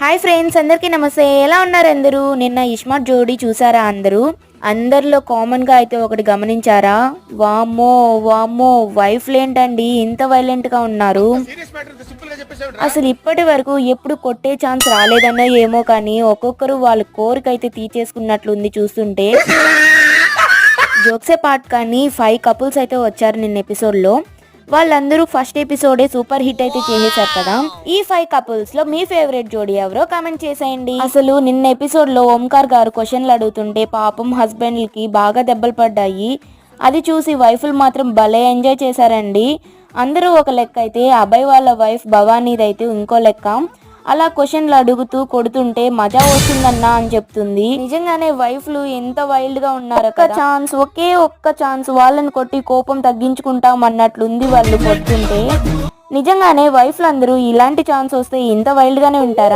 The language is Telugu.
హాయ్ ఫ్రెండ్స్, అందరికీ నమస్తే. ఎలా ఉన్నారు అందరూ? నిన్న ఇస్మార్ట్ జోడీ చూసారా అందరూ? అందరిలో కామన్గా అయితే ఒకటి గమనించారా? వామ్మో వామ్మో, వైఫ్లు ఏంటండి ఇంత వైలెంట్గా ఉన్నారు? అసలు ఇప్పటి వరకు ఎప్పుడు కొట్టే ఛాన్స్ రాలేదన్నో ఏమో, కానీ ఒక్కొక్కరు వాళ్ళ కోరికైతే తీర్చేసుకున్నట్లుంది చూస్తుంటే. జోక్సే పార్ట్ కానీ 5 కపుల్స్ అయితే వచ్చారు నిన్న ఎపిసోడ్లో. వాళ్ళందరూ ఫస్ట్ ఎపిసోడే సూపర్ హిట్ అయితే చేసేసారు కదా. ఈ 5 కపుల్స్ లో మీ ఫేవరెట్ జోడీ ఎవరో కామెంట్ చేసేయండి. అసలు నిన్న ఎపిసోడ్ లో ఓంకార్ గారు క్వశ్చన్లు అడుగుతుంటే పాపం హస్బెండ్లకి బాగా దెబ్బలు పడ్డాయి. అది చూసి వైఫ్లు మాత్రం భలే ఎంజాయ్ చేశారండి. అందరూ ఒక లెక్క అయితే అభయ్ వాళ్ళ వైఫ్ భవానీదైతే ఇంకో లెక్క. అలా క్వశ్చన్లు అడుగుతూ కొడుతుంటే మజా వస్తుందన్నా అని చెప్తుంది. నిజంగానే వైఫ్లు ఎంత వైల్డ్ గా ఉన్నారు. ఒకే ఒక్క ఛాన్స్ వాళ్ళని కొట్టి కోపం తగ్గించుకుంటాం అన్నట్లుంది వాళ్ళు కొడుతుంటే. నిజంగానే వైఫ్లు అందరూ ఇలాంటి ఛాన్స్ వస్తే ఇంత వైల్డ్ గానే ఉంటారా?